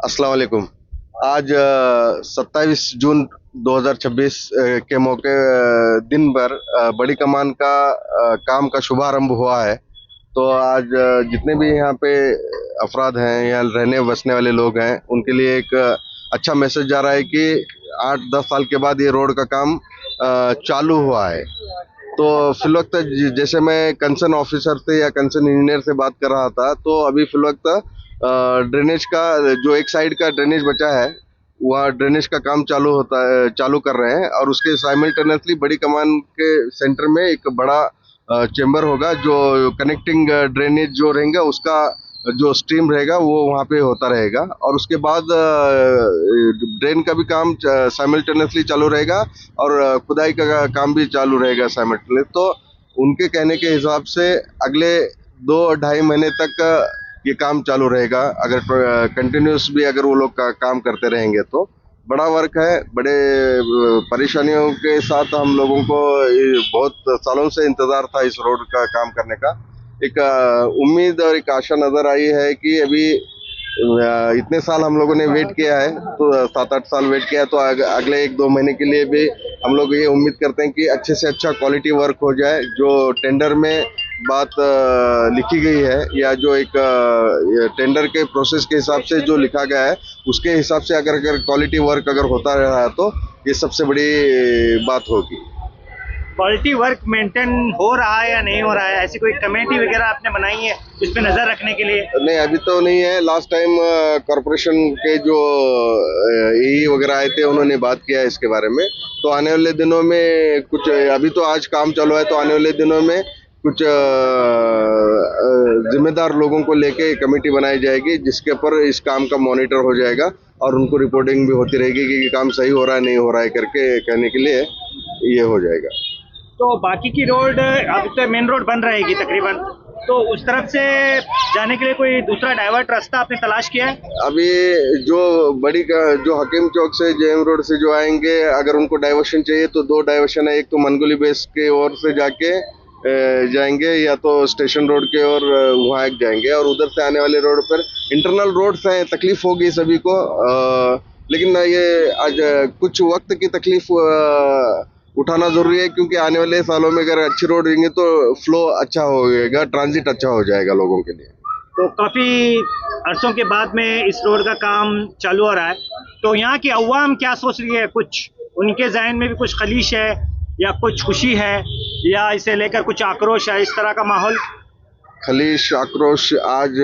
अस्सलाम वालेकुम। आज 27 जून 2026 के मौके दिन भर बड़ी कमान का काम का शुभारंभ हुआ है। तो आज जितने भी यहाँ पे अफराद हैं, यहाँ रहने बसने वाले लोग हैं, उनके लिए एक अच्छा मैसेज जा रहा है कि 8-10 साल के बाद ये रोड का काम चालू हुआ है। तो फिलवक्त जैसे मैं कंसर्न ऑफिसर से या कंसर्न इंजीनियर से बात कर रहा था, तो अभी फिलवक्त ड्रेनेज का जो एक साइड का ड्रेनेज बचा है, वह ड्रेनेज का काम चालू कर रहे हैं और उसके साइमल्टेनियसली बड़ी कमान के सेंटर में एक बड़ा चेंबर होगा जो कनेक्टिंग ड्रेनेज जो रहेगा उसका जो स्ट्रीम रहेगा वो वहाँ पे होता रहेगा और उसके बाद ड्रेन का भी काम साइमल्टेनियसली चालू रहेगा और खुदाई का काम भी चालू रहेगा साइमल्टेनियसली। तो उनके कहने के हिसाब से अगले 2-2.5 महीने तक ये काम चालू रहेगा। अगर कंटिन्यूस भी अगर वो लोग का काम करते रहेंगे तो बड़ा वर्क है। बड़े परेशानियों के साथ हम लोगों को बहुत सालों से इंतजार था इस रोड का काम करने का। एक उम्मीद और एक आशा नजर आई है कि अभी इतने साल हम लोगों ने वेट किया है, तो 7-8 साल वेट किया है, तो अगले 1-2 महीने के लिए भी हम लोग ये उम्मीद करते हैं कि अच्छे से अच्छा क्वालिटी वर्क हो जाए। जो टेंडर में बात लिखी गई है या जो एक टेंडर के प्रोसेस के हिसाब से जो लिखा गया है उसके हिसाब से अगर क्वालिटी वर्क अगर होता रहा तो ये सबसे बड़ी बात होगी। क्वालिटी वर्क मेंटेन हो रहा है या नहीं हो रहा है, ऐसी कोई कमेटी वगैरह आपने बनाई है इस पे नजर रखने के लिए? नहीं, अभी तो नहीं है। लास्ट टाइम कॉरपोरेशन के जो ई वगैरह आए थे उन्होंने बात किया है इसके बारे में। तो आने वाले दिनों में कुछ, अभी तो आज काम चालू है, तो आने वाले दिनों में कुछ जिम्मेदार लोगों को लेके कमेटी बनाई जाएगी जिसके ऊपर इस काम का मॉनिटर हो जाएगा और उनको रिपोर्टिंग भी होती रहेगी कि काम सही हो रहा है नहीं हो रहा है करके कहने के लिए ये हो जाएगा। तो बाकी की रोड अब तो मेन रोड बन रहेगी तकरीबन, तो उस तरफ से जाने के लिए कोई दूसरा डाइवर्ट रास्ता आपने तलाश किया है? अभी जो जो हकीम चौक से जेएम रोड से जो आएंगे, अगर उनको डाइवर्शन चाहिए तो 2 डाइवर्शन है। एक तो मनगुली बेस के ओर से जाके जाएंगे या तो स्टेशन रोड के ओर वहाँ जाएंगे और उधर से आने वाले रोड पर इंटरनल रोड्स हैं। तकलीफ होगी सभी को, लेकिन ये आज कुछ वक्त की तकलीफ उठाना जरूरी है क्योंकि आने वाले सालों में अगर अच्छी रोड रहेंगे तो फ्लो अच्छा होगा, ट्रांजिट अच्छा हो जाएगा लोगों के लिए। तो काफी अरसों के बाद में इस रोड का काम चालू हो रहा है, तो यहाँ की अवाम क्या सोच रही है? कुछ उनके ज़हन में भी कुछ खलीश है या कुछ खुशी है या इसे लेकर कुछ आक्रोश है, इस तरह का माहौल? खलीश आक्रोश आज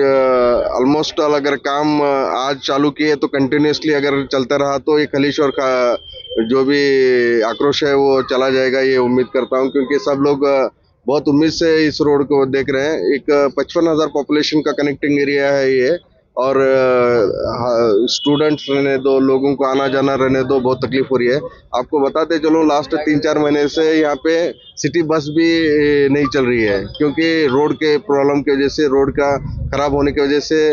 ऑलमोस्ट अगर काम आज चालू किए तो कंटिन्यूसली अगर चलता रहा तो ये खलीश और जो भी आक्रोश है वो चला जाएगा, ये उम्मीद करता हूँ क्योंकि सब लोग बहुत उम्मीद से इस रोड को देख रहे हैं। एक 55,000 पॉपुलेशन का कनेक्टिंग एरिया है ये और स्टूडेंट्स रहने दो, लोगों को आना जाना रहने दो, बहुत तकलीफ हो रही है। आपको बताते चलो लास्ट 3-4 महीने से यहाँ पे सिटी बस भी नहीं चल रही है क्योंकि रोड के प्रॉब्लम की वजह से, रोड का खराब होने की वजह से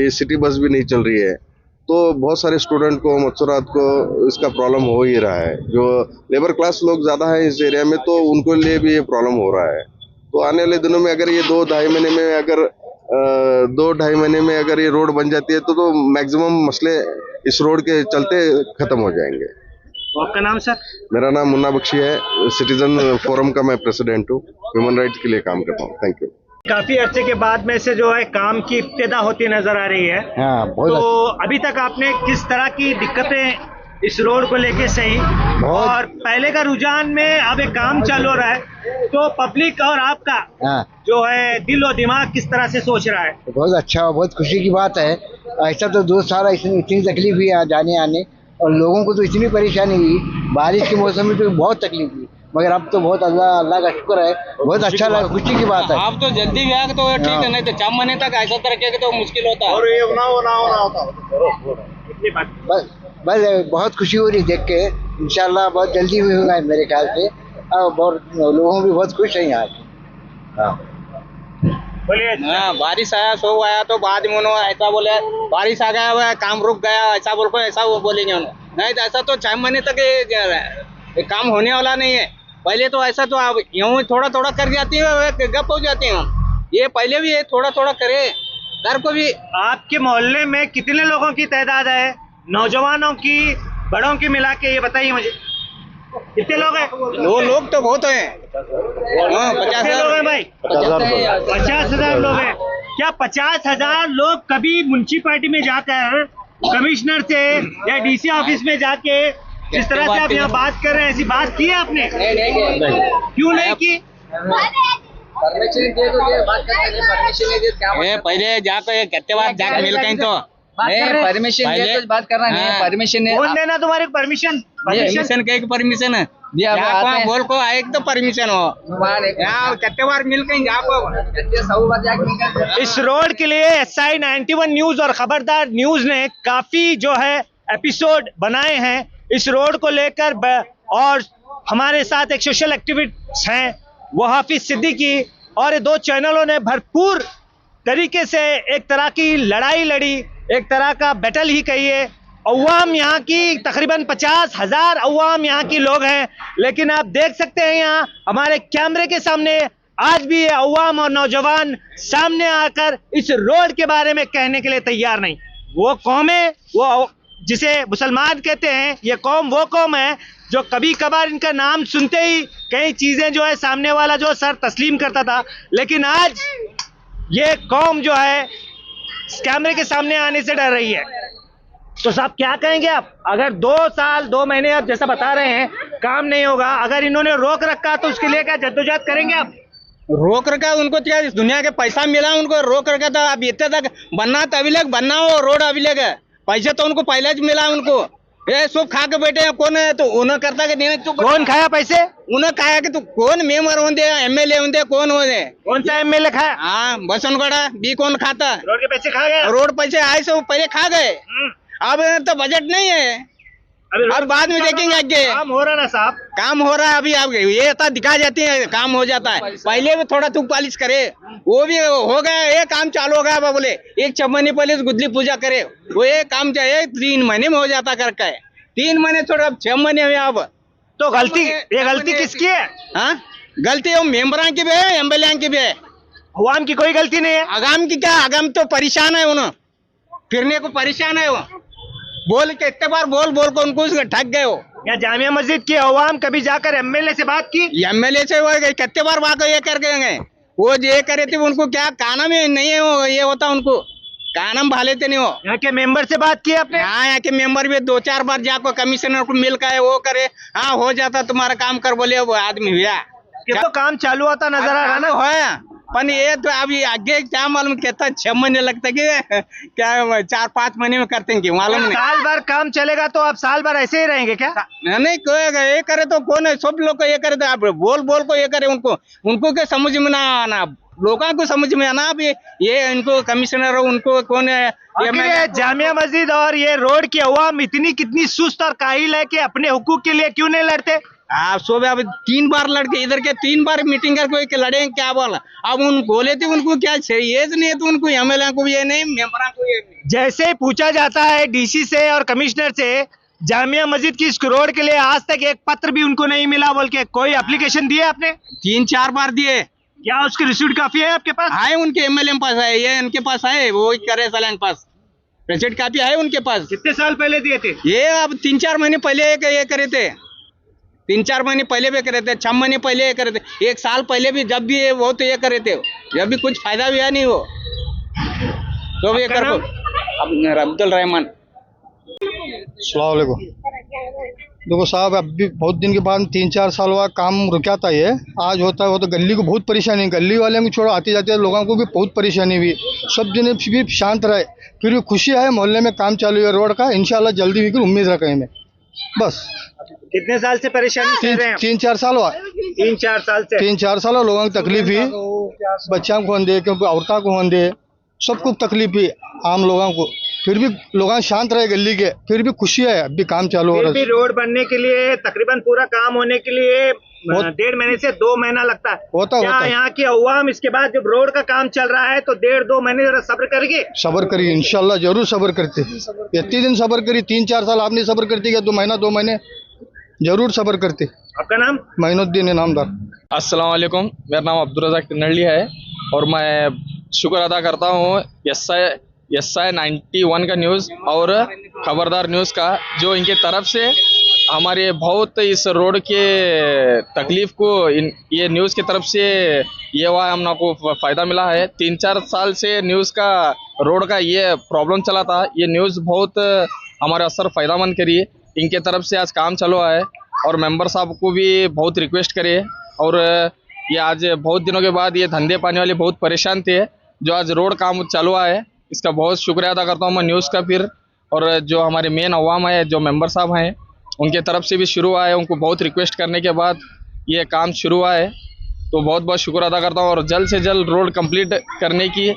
ये सिटी बस भी नहीं चल रही है। तो बहुत सारे स्टूडेंट को, मत्सरात को इसका प्रॉब्लम हो ही रहा है। जो लेबर क्लास लोग ज़्यादा है इस एरिया में तो उनको लिए भी ये प्रॉब्लम हो रहा है। तो आने वाले दिनों में अगर ये 2-2.5 महीने में अगर 2-2.5 महीने में अगर ये रोड बन जाती है तो मैक्सिमम मसले इस रोड के चलते खत्म हो जाएंगे। तो आपका नाम सर? मेरा नाम मुन्ना बख्शी है, सिटीजन फोरम का मैं प्रेसिडेंट हूँ, ह्यूमन राइट्स के लिए काम करता हूँ। Thank you. काफी अर्से के बाद में से जो है काम की इब्तिदा होती नजर आ रही है। हाँ, तो अभी तक आपने किस तरह की दिक्कतें इस रोड को लेके सही, और पहले का रुझान में अब एक काम चालू हो रहा है तो पब्लिक और आपका जो है दिल और दिमाग किस तरह से सोच रहा है? बहुत अच्छा और बहुत खुशी की बात है। ऐसा तो 2 साल इतनी तकलीफ हुई जाने आने और लोगों को तो इतनी परेशानी हुई, बारिश के मौसम में तो बहुत तकलीफ हुई, मगर अब तो बहुत अल्लाह का शुक्र है, बहुत अच्छा लगा, खुशी की बात है। आप तो जल्दी भी आगे तो ठीक है, नहीं तो 4 महीने तक ऐसा तरह तो मुश्किल होता है। और ये इतनी बात बस बहुत खुशी हो रही देख के। इंशाल्लाह बहुत जल्दी भी होगा मेरे ख्याल से, और बहुत लोगों भी बहुत खुश हैं यहाँ के। बोलिए। हाँ, बारिश आया सो आया तो बाद में उन्होंने ऐसा बोले बारिश आ गया हुआ काम रुक गया, ऐसा बोल को ऐसा वो बोलेंगे उन्होंने। नहीं तो ऐसा तो 4 महीने तक ये काम होने वाला नहीं है। पहले तो ऐसा तो आप यूँ थोड़ा थोड़ा कर जाती है, गप हो जाती है। ये पहले भी ये थोड़ा थोड़ा करे घर को भी। आपके मोहल्ले में कितने लोगों की तादाद है, नौजवानों की, बड़ों की मिला के, ये बताइए मुझे, कितने लोग हैं? लोग तो बहुत हैं। हाँ, 50,000 कितने लोग हैं भाई? 50,000 लोग हैं। क्या 50,000 लोग कभी म्युनिसिपैलिटी में जाकर कमिश्नर से या डीसी ऑफिस में जाके जिस तरह से आप यहाँ बात कर रहे हैं, ऐसी बात की है आपने? क्यों नहीं की? पहले जाकर कितने बार जाकर मिल गए तो परमिशन दिया तो बात करना नहीं है। परमिशन कौन देना तुम्हारे परमिशन? परमिशन के परमिशन है बोल को एक तो परमिशन हो यहाँ कितने बार मिल गए जाको। इस रोड के लिए SI 91 न्यूज और खबरदार न्यूज ने काफी जो है एपिसोड बनाए हैं इस रोड को लेकर और हमारे साथ एक सोशल एक्टिविस्ट हैं वो हाफिज सिद्दीकी और ये दो चैनलों ने भरपूर तरीके से एक तरह की लड़ाई लड़ी, एक तरह का बैटल ही कहिए। अवाम यहाँ की तकरीबन 50,000 अवाम यहाँ की लोग हैं, लेकिन आप देख सकते हैं यहाँ हमारे कैमरे के सामने आज भी ये अवाम और नौजवान सामने आकर इस रोड के बारे में कहने के लिए तैयार नहीं। वो कौम है, वो जिसे मुसलमान कहते हैं, ये कौम वो कौम है जो कभी कभार इनका नाम सुनते ही कई चीजें जो है सामने वाला जो सर तस्लीम करता था, लेकिन आज ये कौम जो है कैमरे के सामने आने से डर रही है। तो साहब क्या कहेंगे आप? अगर 2 साल 2 महीने आप जैसा बता रहे हैं काम नहीं होगा, अगर इन्होंने रोक रखा तो उसके लिए क्या जद्दोजहद करेंगे आप? रोक रखा उनको क्या इस दुनिया के पैसा मिला उनको रोक रखा था। अब इतने तक बनना तो अभी लग बनना हो रोड अभी लग पैसे तो उनको पहले ही मिला उनको। ये सब खा के बैठे हैं कौन है तो उन्हें करता कि नहीं तो कौन खाया पैसे? उन्हें खाया कि तू कौन मेंबर होंगे MLA होंगे कौन होंगे? कौन सा MLA खाया? हाँ बसनगढ़ा भी कौन खाता? रोड के पैसे खा गया? रोड पैसे आए से पहले खा गए। अब तो बजट नहीं है, अब बाद में देखेंगे आगे। काम हो रहा ना साहब? काम हो रहा है अभी। अब ये तो दिखा जाती है काम हो जाता है, पहले भी थोड़ा थूक पालिश करे वो भी हो गया। ये काम चालू हो गया बोले 1 6 महीने पहले गुदली पूजा करे वो ये काम चाहिए 3 महीने में हो जाता करके है। 3 महीने थोड़ा 6 महीने में। अब तो गलती ये गलती किसकी है? हाँ गलती वो मेंबरां की भी है MLA की भी है, अवाम की कोई गलती नहीं है। आगाम की क्या? आगाम तो परेशान है उन्होंने फिरने को परेशान है वो बोल के इतने बार बोल को उनको ठग गए हो। या जामिया मस्जिद की अवाम कभी जाकर MLA से बात की? MLA से वो कितने बार बात ये कर गए वो ये करे थे उनको क्या काना में नहीं है वो ये होता उनको कानम भा लेते नहीं हो। यहाँ के मेंबर से बात की आपने? हाँ यहाँ के मेंबर भी 2-4 बार जाको कमिश्नर को मिल कर वो करे हाँ हो जाता तुम्हारा काम कर बोले वो आदमी भैया तो काम चालू होता नजर आ रहा ना। है पर ये तो अभी आगे क्या मालूम कहता 6 महीने लगता कि क्या 4-5 महीने में करते हैं मालूम नहीं। साल भर काम चलेगा तो आप साल भर ऐसे ही रहेंगे क्या? नहीं ये करे तो कौन है? सब लोग को ये करे तो आप बोल को ये करे उनको क्या समझ में ना आना, लोगों को समझ में आना। अब ये इनको कमिश्नर हो उनको कौन है? ये जामिया मस्जिद और ये रोड की अवाम इतनी कितनी सुस्त और काहिल है कि अपने हुकूक के लिए क्यों नहीं लड़ते? आप सो अब 3 बार लड़के इधर के 3 बार मीटिंग करके लड़े क्या बोला। अब उन बोले थे उनको क्या चाहिए नहीं तो उनको MLA को ये नहीं मेंबरों को ये नहीं। जैसे ही पूछा जाता है DC से और कमिश्नर से जामिया मस्जिद की इस रोड के लिए आज तक एक पत्र भी उनको नहीं मिला बोल के कोई एप्लीकेशन दिए आपने? 3-4 बार दिए। क्या उसकी रिसीट काफी है आपके पास? है उनके MLA के पास है, ये इनके पास है वो करे साल के पास रिसीट काफी है उनके पास। कितने साल पहले दिए थे? ये अब 3-4 महीने पहले ये करे थे, 3-4 महीने पहले भी करे थे, 6 महीने पहले ये करे थे, 1 साल पहले भी जब भी वो तो ये करे थे, जब भी कुछ फायदा भी है नहीं वो तो भी ये कर अब्दुल रहमान। अस्सलाम वालेकुम। देखो साहब अभी बहुत दिन के बाद 3-4 साल हुआ काम रुका था ये आज होता है वो तो गली को बहुत परेशानी, गली वाले को छोड़ो आते जाते लोगों को भी बहुत परेशानी हुई। सब जने भी शांत रहे फिर भी खुशी है मोहल्ले में काम चालू है रोड का, इंशाल्लाह जल्दी भी उम्मीद रखें में। बस कितने साल से परेशानी कर रहे हैं? 3-4 साल हुआ। 3-4 साल से 3-4 साल लोगों की तकलीफ हुई, बच्चों को होंदे क्योंकि औरतों को होंदे सबको तकलीफ हुई आम लोगों को, फिर भी लोग शांत रहे गली के, फिर भी खुशी है अभी काम चालू हो रहा है। रोड बनने के लिए तकरीबन पूरा काम होने के लिए 1.5 महीने से 2 महीना लगता है। होता यहाँ की अवाम इसके बाद जब रोड का काम चल रहा है तो 1.5-2 महीने जरा सब्र करिए। सब्र करिए इंशाल्लाह जरूर सब्र करते, इतने दिन सब्र करिए 3-4 साल आपने सब्र करती है 2 महीने जरूर सब्र करते। आपका नाम? मोइनुद्दीन इनामदार। अस्सलाम वालेकुम, मेरा नाम अब्दुल रज़ाक तिनरली है और मैं शुक्र अदा करता हूँ SI 91 का न्यूज़ और खबरदार न्यूज़ का, जो इनके तरफ से हमारे बहुत इस रोड के तकलीफ को ये न्यूज़ की तरफ से ये हुआ, हम लोग को फ़ायदा मिला है। 3-4 साल से न्यूज़ का रोड का ये प्रॉब्लम चला था, ये न्यूज़ बहुत हमारे असर फ़ायदामंद करी है। इनके तरफ से आज काम चलो है और मेंबर साहब को भी बहुत रिक्वेस्ट करे, और ये आज बहुत दिनों के बाद ये धंधे पाने वाले बहुत परेशान थे, जो आज रोड काम चालू है, इसका बहुत शुक्रिया अदा करता हूँ मैं न्यूज़ का फिर। और जो हमारे मेन अवाम है, जो मेंबर साहब हैं, उनके तरफ से भी शुरू हुआ है, उनको बहुत रिक्वेस्ट करने के बाद ये काम शुरू हुआ है, तो बहुत बहुत शुक्र अदा करता हूँ। और जल्द से जल्द रोड कंप्लीट करने की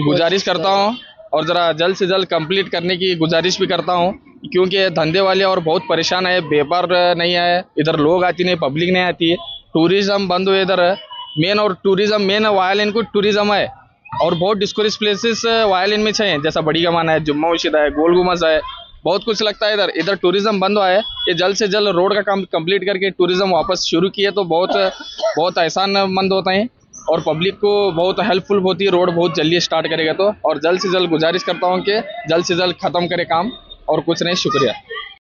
गुजारिश करता हूँ, और ज़रा जल्द से जल्द कंप्लीट करने की गुजारिश भी करता हूँ, क्योंकि धंधे वाले और बहुत परेशान है, व्यापार नहीं है, इधर लोग आती नहीं, पब्लिक नहीं आती है, टूरिज़्म बंद हुए इधर मेन। और टूरिज़्म मेन वायलिन को टूरिज़्म है, और बहुत डिस्कोरिस प्लेसेस वायलिन में है, जैसा बड़ी कमान है, जुम्मा मस्जिद है, गोल गुमज है, बहुत कुछ लगता है इधर टूरिज़्म बंद हुआ है। ये जल्द से जल्द रोड का काम कंप्लीट करके टूरिज़्म वापस शुरू किए तो बहुत एहसानमंद होता है, और पब्लिक को बहुत हेल्पफुल होती है, रोड बहुत जल्दी स्टार्ट करेगा तो। और जल्द से जल्द गुजारिश करता हूँ कि जल्द से जल्द ख़त्म करे काम, और कुछ नहीं, शुक्रिया।